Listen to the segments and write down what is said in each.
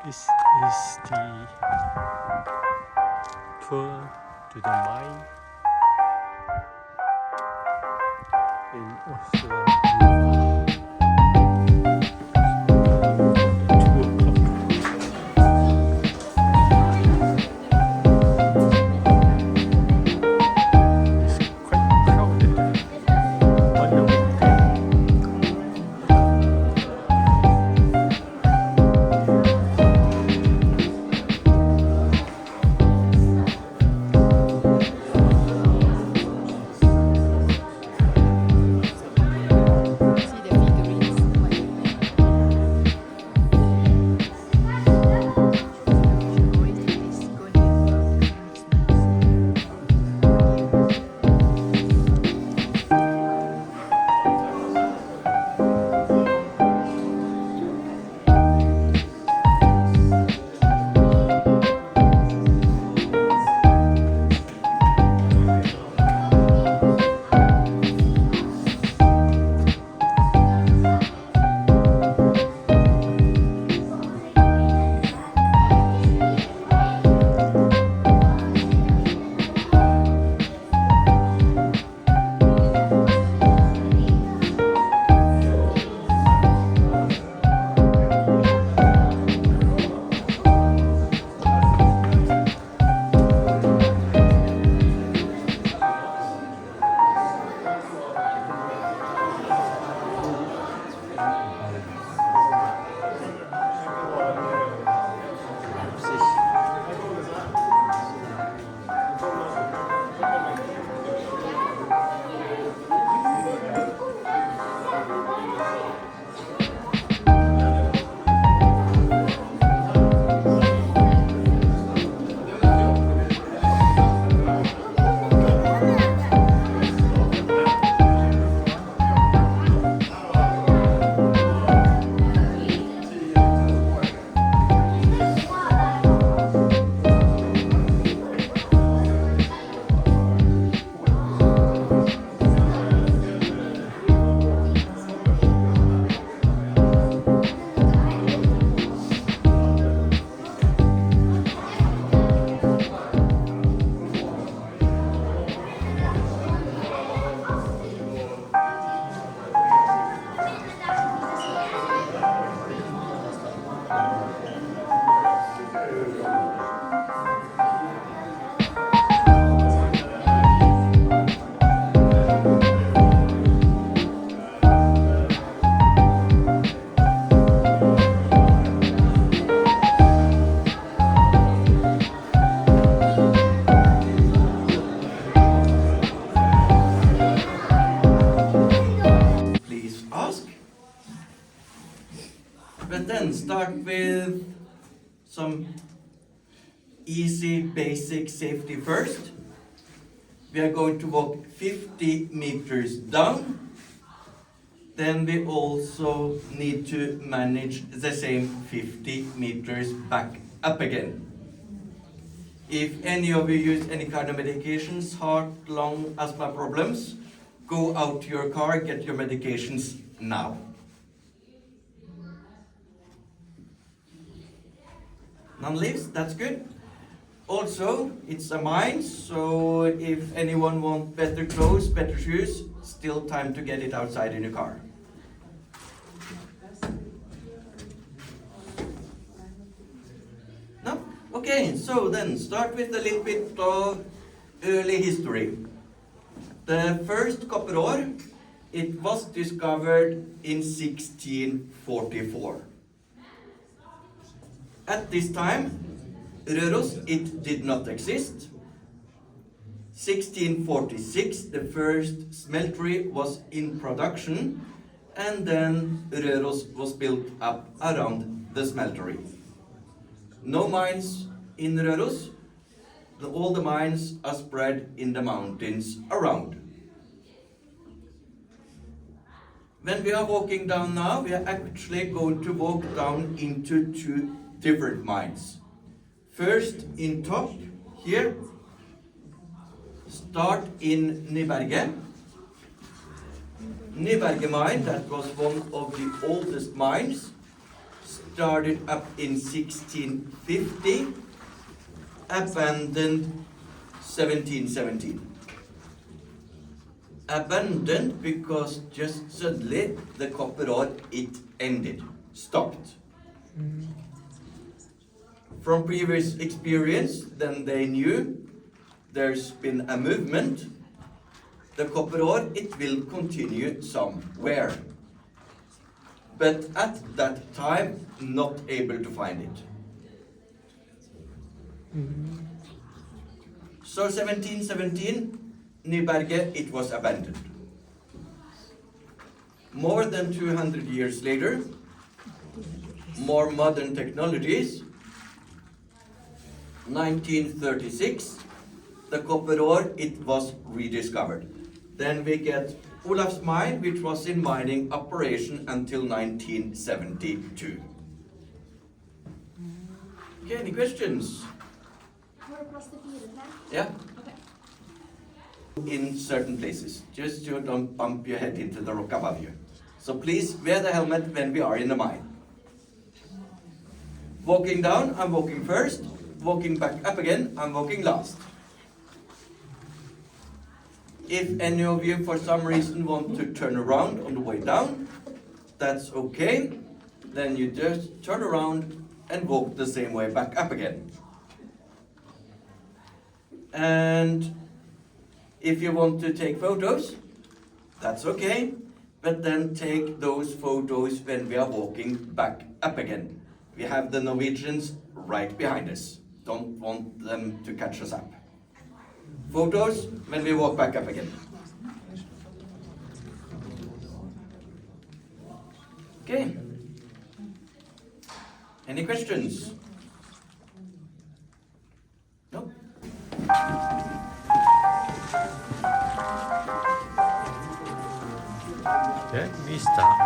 This is the tour to the mine in OLAVSGRUVA. 2 o'clock. It's quite crowded on the weekday. But then start with some easy basic safety first. We are going to walk 50 meters down. Then we also need to manage the same 50 meters back up again. If any of you use any kind of medications, heart, lung, asthma problems, go out to your car, get your medications now. None leaves, that's good. Also, it's a mine, so if anyone wants better clothes, better shoes, still time to get it outside in your car. No? Okay, so then start with a little bit of early history. The first copper ore, it was discovered in 1644. At this time, Røros, it did not exist. 1646, the first smeltery was in production, and then Røros was built up around the smeltery. No mines in Røros. All the mines are spread in the mountains around. When we are walking down now, we are actually going to walk down into 2 different mines. First, in top here, start in Nyberget. Nyberget Mine, that was one of the oldest mines, started up in 1650, abandoned 1717. Abandoned because just suddenly the copper ore, it ended, stopped. From previous experience, then they knew there's been a movement. The copper ore, it will continue somewhere. But at that time, not able to find it. So 1717, Nyberget, it was abandoned. More than 200 years later, more modern technologies, 1936, the copper ore, it was rediscovered. Then we get Olav's mine, which was in mining operation until 1972. Okay, any questions? Yeah? In certain places, just you don't bump your head into the rock above you. So please wear the helmet when we are in the mine. Walking down, I'm walking first. Walking back up again, I'm walking last. If any of you for some reason want to turn around on the way down, that's okay. Then you just turn around and walk the same way back up again. And if you want to take photos, that's okay. But then take those photos when we are walking back up again. We have the Norwegians right behind us. Don't want them to catch us up. Photos when we walk back up again. Okay. Any questions? No? Okay, vi start.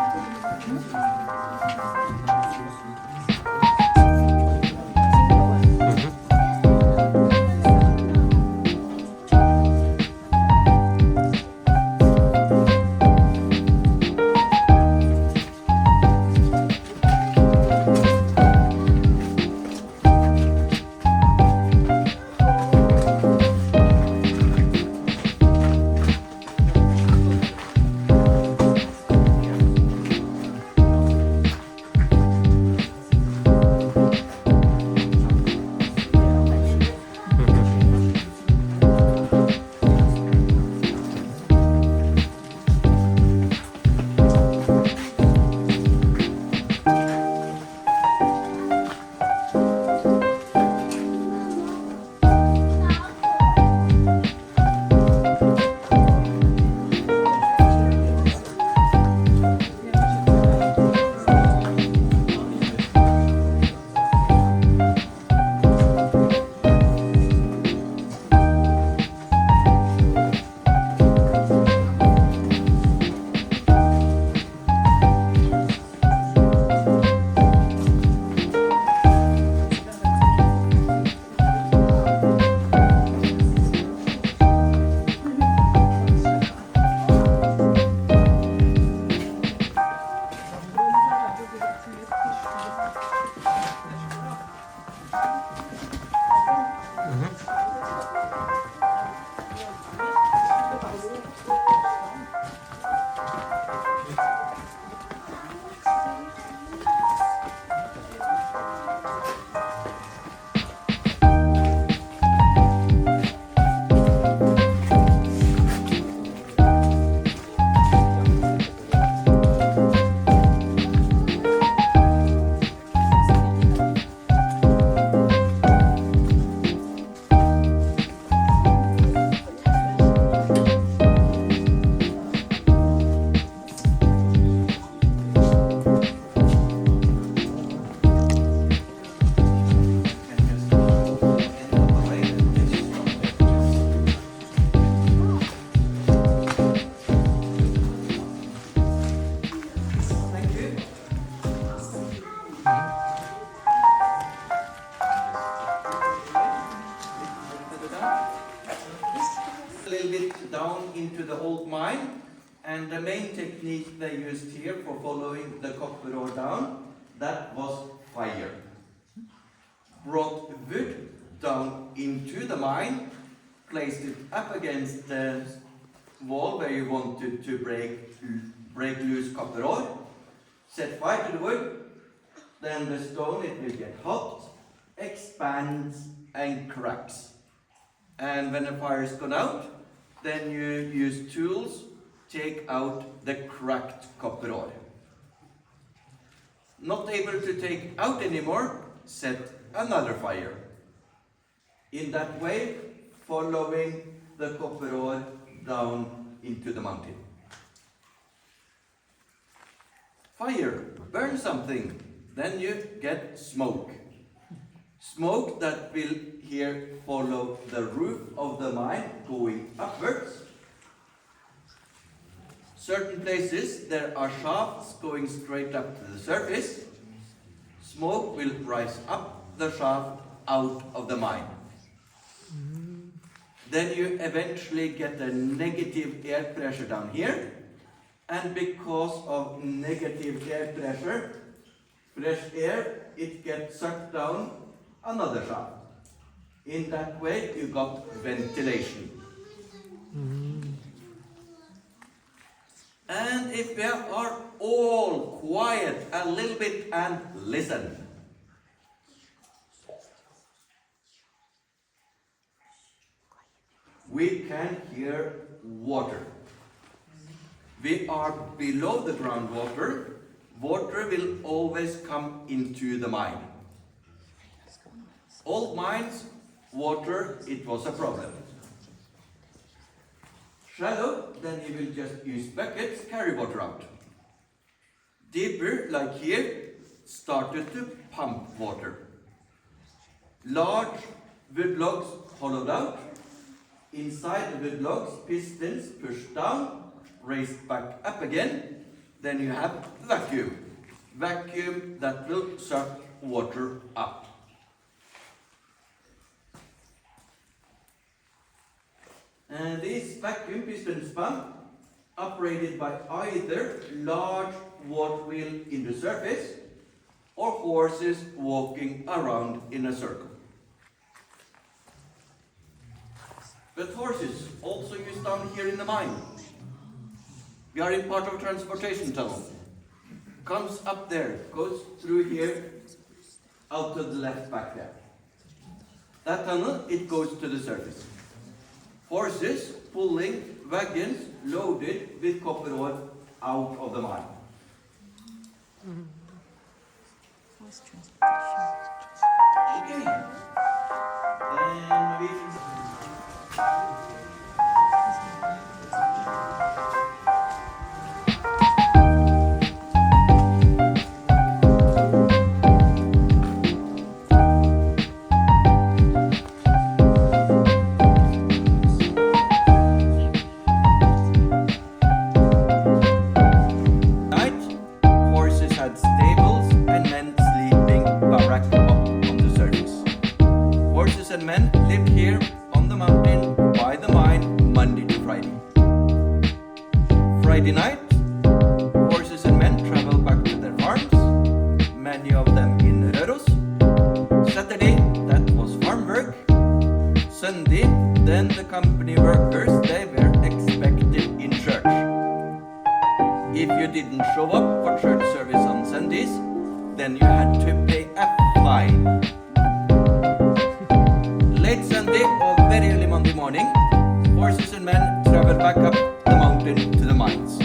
A little bit down into the old mine, and the main technique they used here for following the copper ore down, that was fire. Brought wood down into the mine, placed it up against the wall where you wanted to break loose copper ore, set fire to the wood, then the stone, it will get hot, expands and cracks. And when the fire is gone out, then you use tools, take out the cracked copper ore. Not able to take out anymore, set another fire. In that way, following the copper ore down into the mountain. Fire, burn something, then you get smoke. Smoke that will here follow the roof of the mine going upwards. Certain places there are shafts going straight up to the surface. Smoke will rise up the shaft out of the mine. Then you eventually get a negative air pressure down here, and because of negative air pressure, fresh air, it gets sucked down another shaft. In that way you got ventilation. And if we are all quiet a little bit and listen. We can hear water. We are below the groundwater. Water will always come into the mine. Old mines, water, it was a problem. Shallow, then you will just use buckets, carry water out. Deeper, like here, started to pump water. Large wood logs hollowed out. Inside the wood logs, pistons pushed down, raised back up again. Then you have vacuum. Vacuum that will suck water up. And this vacuum piston pump operated by either large water wheel in the surface or horses walking around in a circle. But horses also used down here in the mine. We are in part of a transportation tunnel. Comes up there, goes through here, out to the left back there. That tunnel, it goes to the surface. Horses pulling wagons loaded with copper ore out of the mine. Okay. Then we Friday night, horses and men travel back to their farms, many of them in Røros. Saturday, that was farm work. Sunday, then the company workers, they were expected in church. If you didn't show up for church service on Sundays, then you had to pay a fine. Late Sunday or very early Monday morning, horses and men traveled back up the mountain to the mines.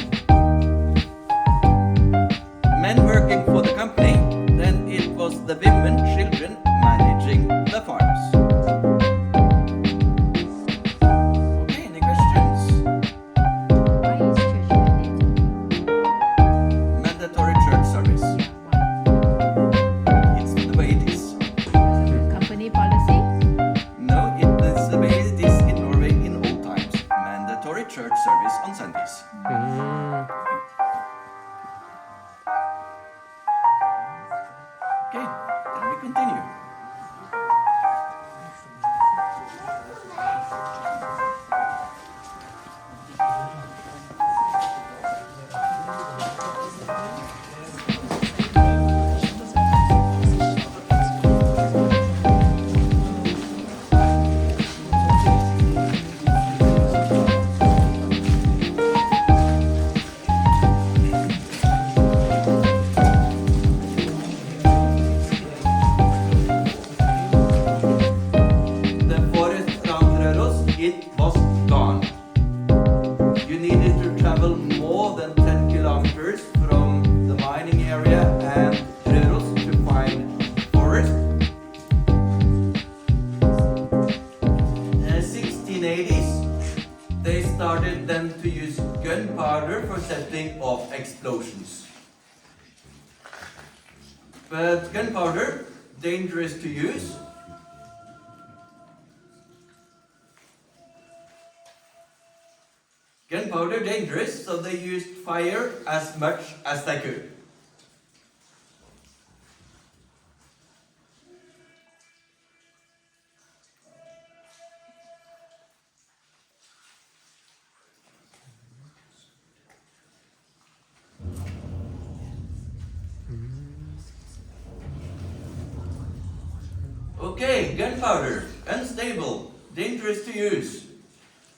Men working for the company, then it was the women, children managing the farms. Okay, any questions? Why is church mandatory? Mandatory church service. It's the way it is. Company policy? No, it is the way it is in Norway in old times. Mandatory church service on Sundays. Okay, then we continue. for setting off explosions. But gunpowder, dangerous to use. Gunpowder dangerous, so they used fire as much as they could. Okay, gunpowder, unstable, dangerous to use.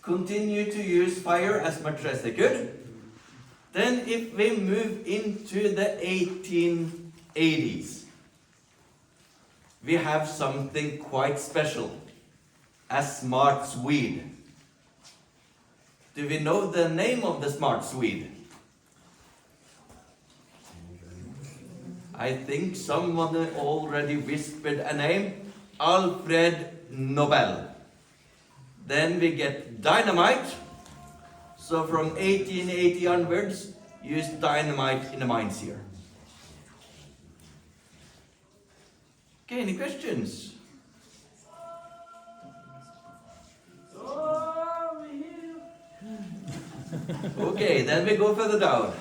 Continue to use fire as much as they could. Then if we move into the 1880s, we have something quite special, a smart Swede. Do we know the name of the smart Swede? I think someone already whispered a name, Alfred Nobel. Then we get dynamite. So from 1880 onwards, use dynamite in the mines here. Okay, any questions? Okay, then we go further down.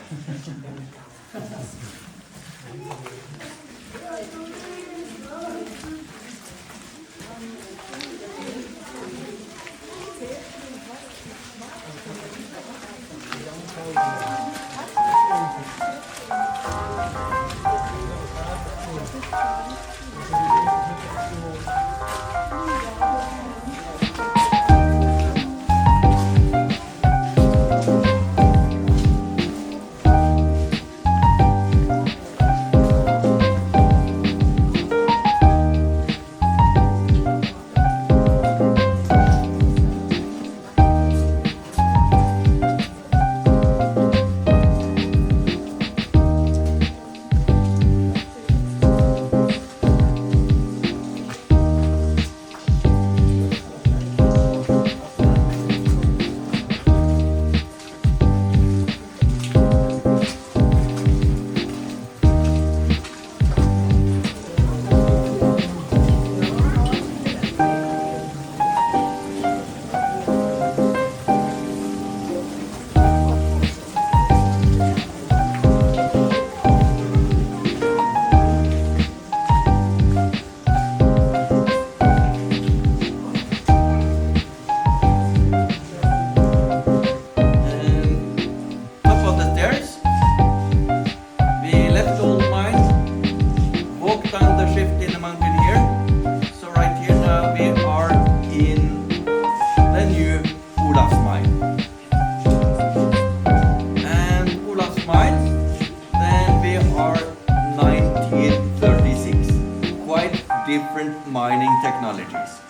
mining technologies.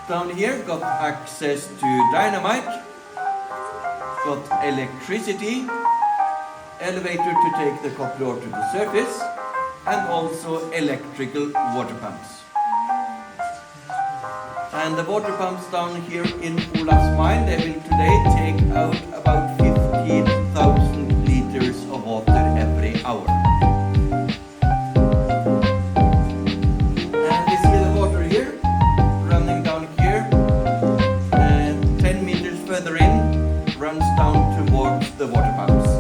Down here got access to dynamite, got electricity, elevator to take the copper ore to the surface, and also electrical water pumps. And the water pumps down here in Olav's mine, they will today take out about 15,000 liters of water every hour. And we see the water here, running down here, and 10 meters further in, runs down towards the water pumps.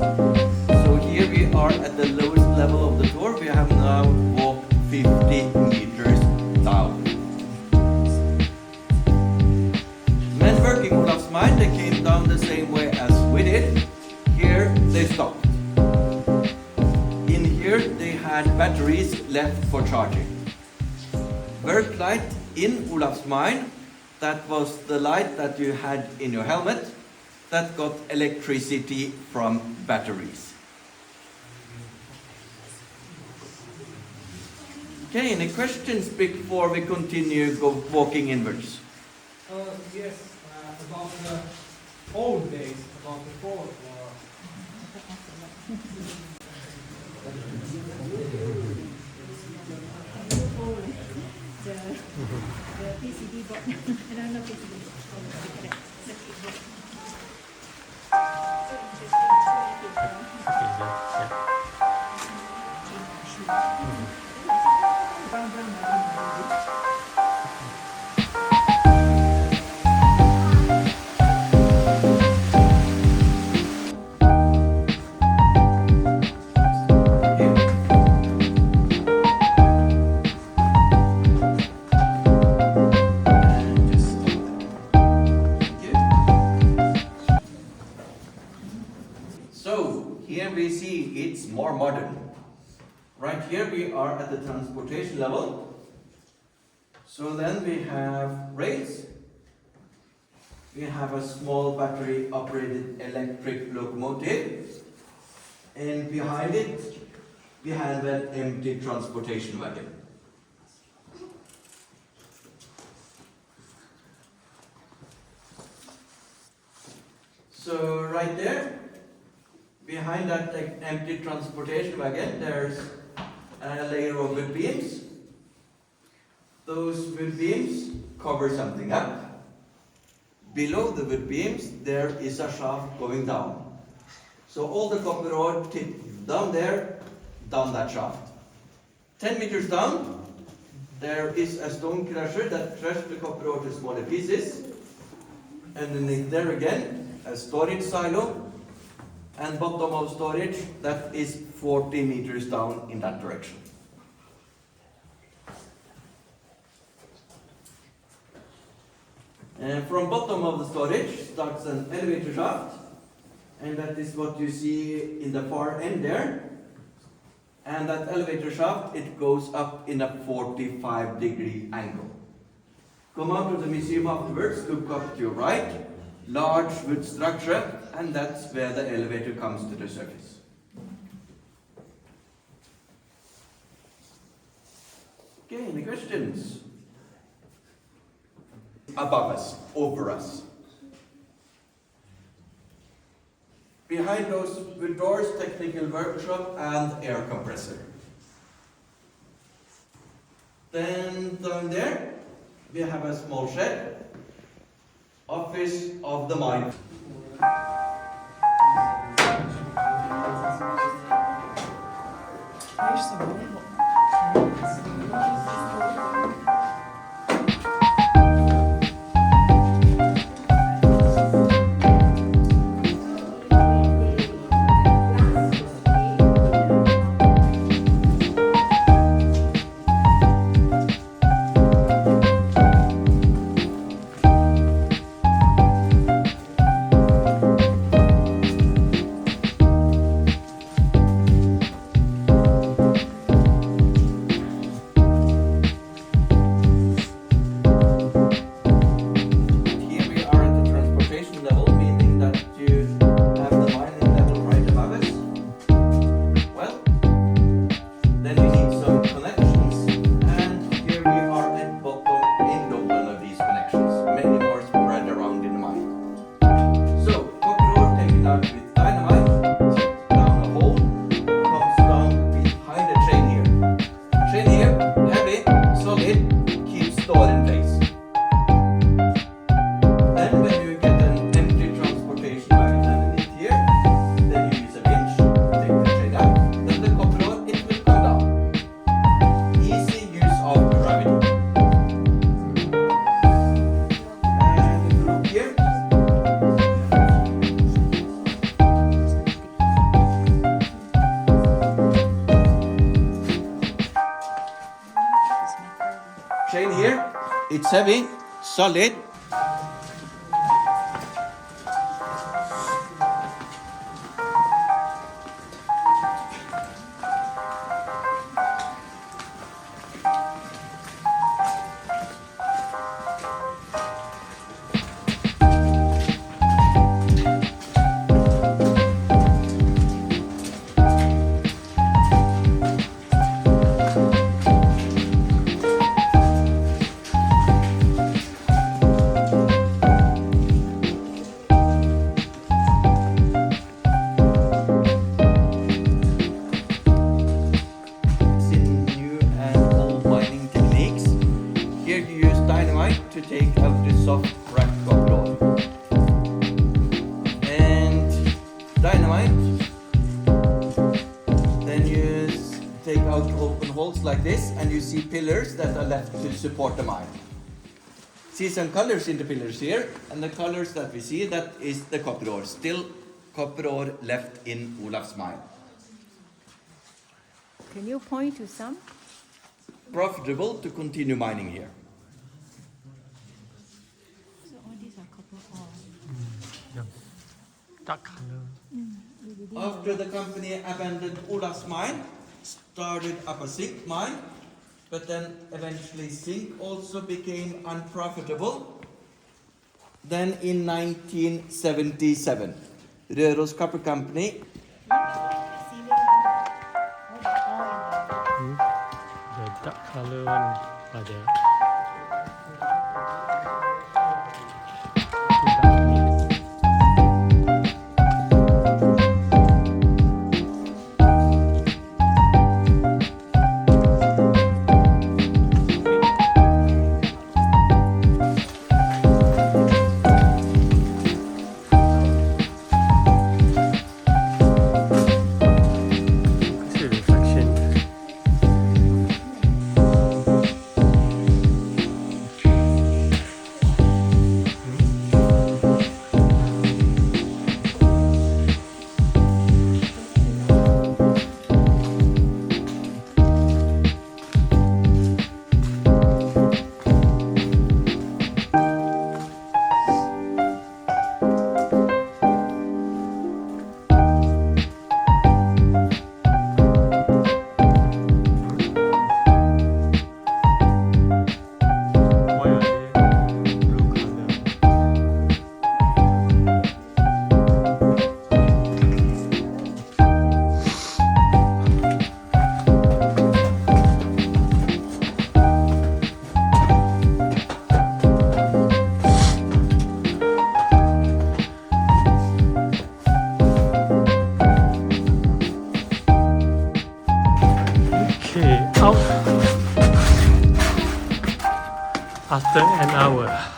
So here we are at the lowest level of the tour. We have now walked 50 meters down. Men working Olav's mine, they came down the same way as we did. Here they stopped. In here they had batteries left for charging. Work light in Olav's mine, that was the light that you had in your helmet, that got electricity from batteries. Okay, any questions before we continue walking inwards? Yes, about the old days, about the Cold War. The PCB board. I don't know PCB. So here we see it's more modern. Right here we are at the transportation level. So then we have rails. We have a small battery operated electric locomotive. And behind it we have an empty transportation wagon. So right there, behind that empty transportation wagon, there's a layer of wood beams. Those wood beams cover something up. Below the wood beams, there is a shaft going down. So all the copper ore tipped down there, down that shaft. 10 meters down, there is a stone crusher that crushed the copper ore to smaller pieces. Underneath there again, a storage silo, and bottom of storage that is 40 meters down in that direction. And from bottom of the storage starts an elevator shaft, and that is what you see in the far end there. And that elevator shaft, it goes up in a 45-degree angle. Come out of the museum afterwards, look up to your right, large wood structure, and that's where the elevator comes to the surface. Okay, any questions? Above us, over us. Behind those wood doors, technical workshop and air compressor. Then down there, we have a small shed, office of the mine. Chain here, it's heavy, solid. To take out the soft crack copper ore. And dynamite, then you take out open holes like this, and you see pillars that are left to support the mine. See some colors in the pillars here, and the colors that we see, that is the copper ore. Still copper ore left in Olav's mine. Can you point to some? Profitable to continue mining here. So all these are copper ore. Yeah. Dark color. After the company abandoned Olav's mine, started up a zinc mine, but then eventually zinc also became unprofitable. Then in 1977, Røros Copper Company The dark color one are there. After an hour.